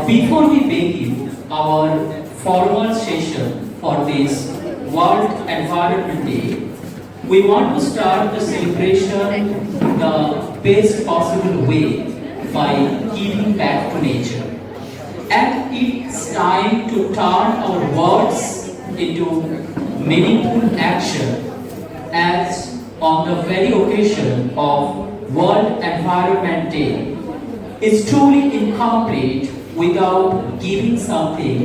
Before we begin our formal session for this World Environment Day, we want to start the celebration the best possible way by giving back to nature. And it's time to turn our words into meaningful action, as on the very occasion of World Environment Day is truly incomplete without giving something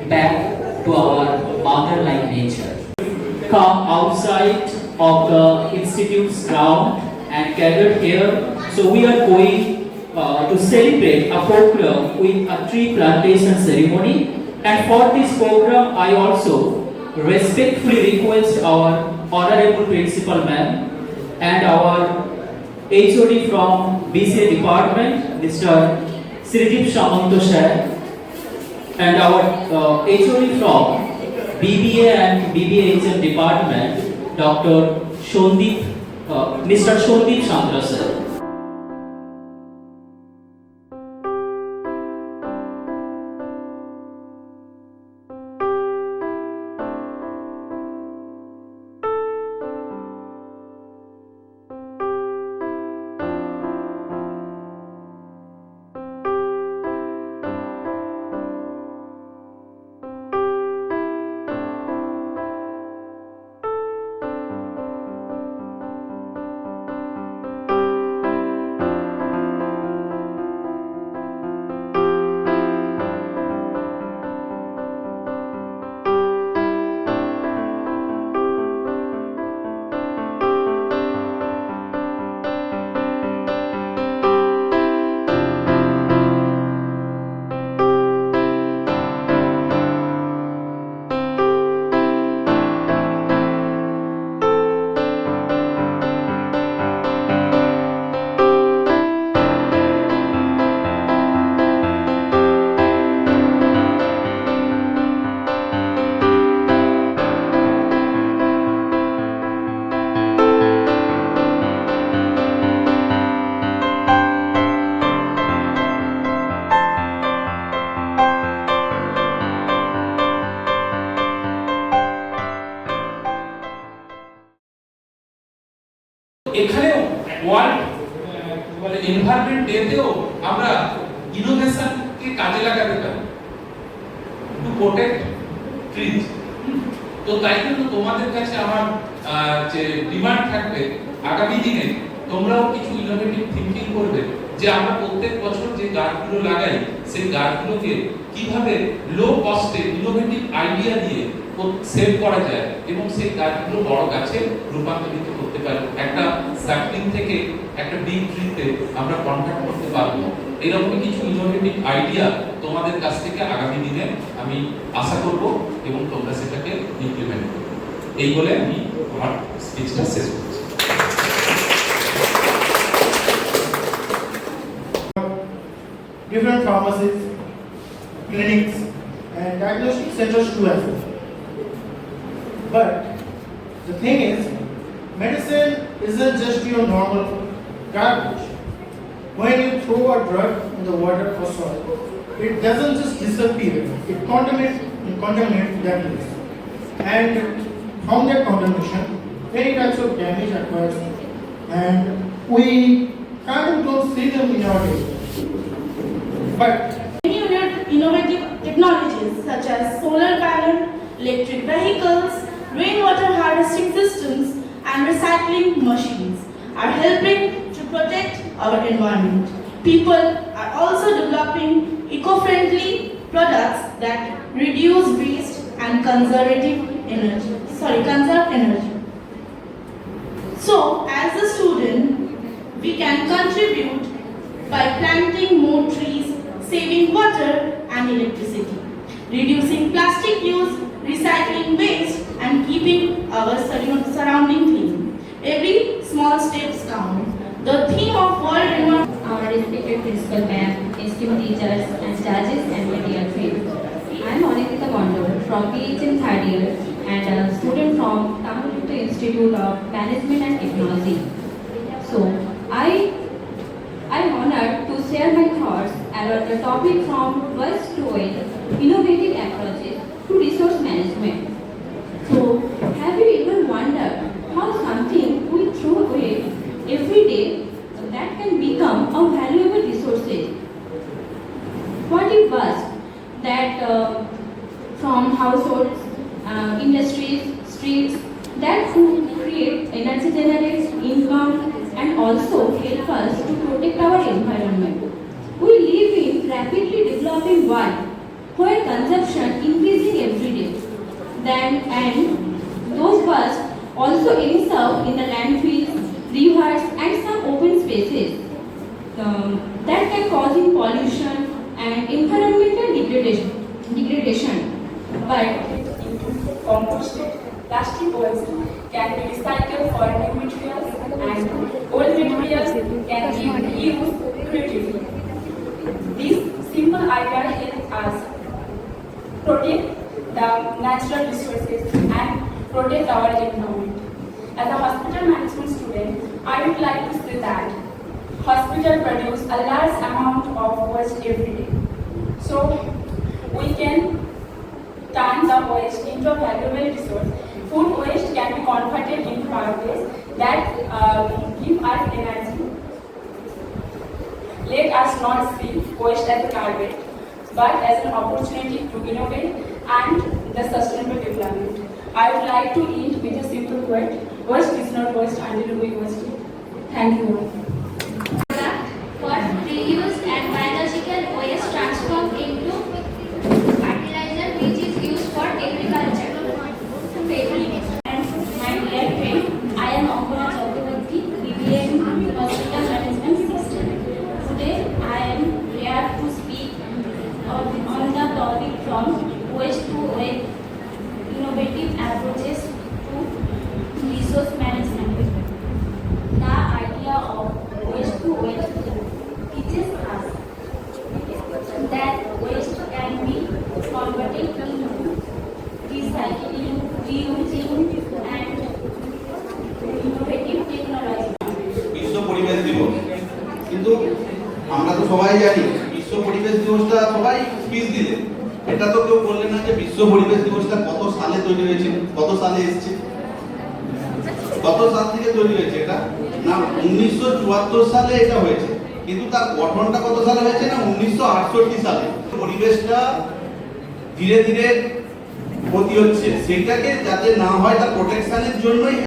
back to our mother like nature. Come outside of the institute's ground and gathered here. So we are going to celebrate a program with a tree plantation ceremony. And for this program, I also respectfully request our Honorable Principal Ma'am and our HOD from BCA Department, Mr. Sridip Shamanto Sir, and our HOD from BBA and BBHM Department, Dr. Mr. Shondeep Chandra Sir. এখানেও world environment ডেতেও আমরা ইনোভেশনকে কাজে লাগাতে পারি to protect trees. তো তাই জন্য তোমাদের কাছে আমার যে ডিমান্ড থাকবে আগামী দিনে তোমরাও কিছু ইনোভেটিভ থিংকিং করবে যে আমরা প্রত্যেক বছর যে গাছগুলো লাগাই সেই গাছগুলোকে কিভাবে লো কস্টে ইনোভেটিভ আইডিয়া দিয়ে সেভ করা যায় এবং সেই গাছগুলো বড় গাছে রূপান্তরিত করতে পারি। একটা স্যাপলিং থেকে একটা বিগ ট্রিতে আমরা কনভার্ট করতে পারবো। এরকম কিছু ইনোভেটিভ আইডিয়া তোমাদের কাছ থেকে আগামী দিনে আমি আশা করব এবং তোমরা সেটাকে ইমপ্লিমেন্ট করবে। এই বলে আমি আমার স্পিচটা শেষ করছি। Different pharmacies, clinics, and diagnostic centers too as well. But the thing is, medicine isn't just your normal garbage. When you throw a drug in the water or soil, it doesn't just disappear. It contaminates that place. And from that contamination, many types of damage occurs, and we kind of don't see them in our day. But many innovative technologies such as solar panel, electric vehicles, rainwater harvesting systems, and recycling machines are helping to protect our environment. People are also developing eco-friendly products that reduce waste and conserve energy. So, as a student, we can contribute by planting more trees, saving water and electricity, reducing plastic use, recycling waste, and keeping our surrounding clean. Every small steps count. The theme of World Environment. Our respected principal ma'am, esteemed teachers and judges and media friends. I am Anindita Mondol from PHM third year and a student from Tamil Nadu Institute of Management and Technology. So I am honored to share my thoughts allot the topic from waste to wealth, innovative approaches to resource management. So, have you ever wondered how something we throw away every day that can become a valuable resource? What if was that from households, industries, streets that could create energy generates income and also help us to protect our environment. We live in rapidly developing world where consumption increasing every day. And those waste also ends up in the landfills, rivers and some open spaces that can cause pollution and environmental degradation. But composted plastic waste can be recycled for new materials and old materials can be reused creatively. This simple idea helps us protect the natural resources and protect our environment. As a hospital management student, I would like to say that hospital produce a large amount of waste every day. So we can turn the waste into a valuable resource. Food waste can be converted into power waste that give us energy. Let us not see waste as a garbage, but as an opportunity to innovate and the sustainable development. I would like to end with a simple word: waste is not waste until we waste it. Thank you. For reuse and biological waste transformed into fertilizer which is used for agriculture. and my dear friend, I am Ankora Chakraborty, BBA in Hospital Management System. Today I am here to speak on the topic from waste to wealth, innovative approaches to resource management. The idea of waste to wealth teaches us that waste can be converted into recycling, reusing, and innovative technology. বিশ্ব পরিবেশ দিবস, কিন্তু আমরা তো সবাই জানি বিশ্ব পরিবেশ দিবসটা সবাই স্পিচ দিলে, এটা তো কেউ বললেন না যে বিশ্ব পরিবেশ দিবসটা কত সালে তৈরি হয়েছিল, কত সালে এসেছে, কত সাল থেকে তৈরি হয়েছে। এটা না 1974 সালে এটা হয়েছে, কিন্তু তার গঠনটা কত সালে হয়েছে না 1968 সালে। পরিবেশটা ধীরে ধীরে ক্ষতি হচ্ছে, সেটাকে যাতে না হয় তার প্রোটেকশনের জন্যই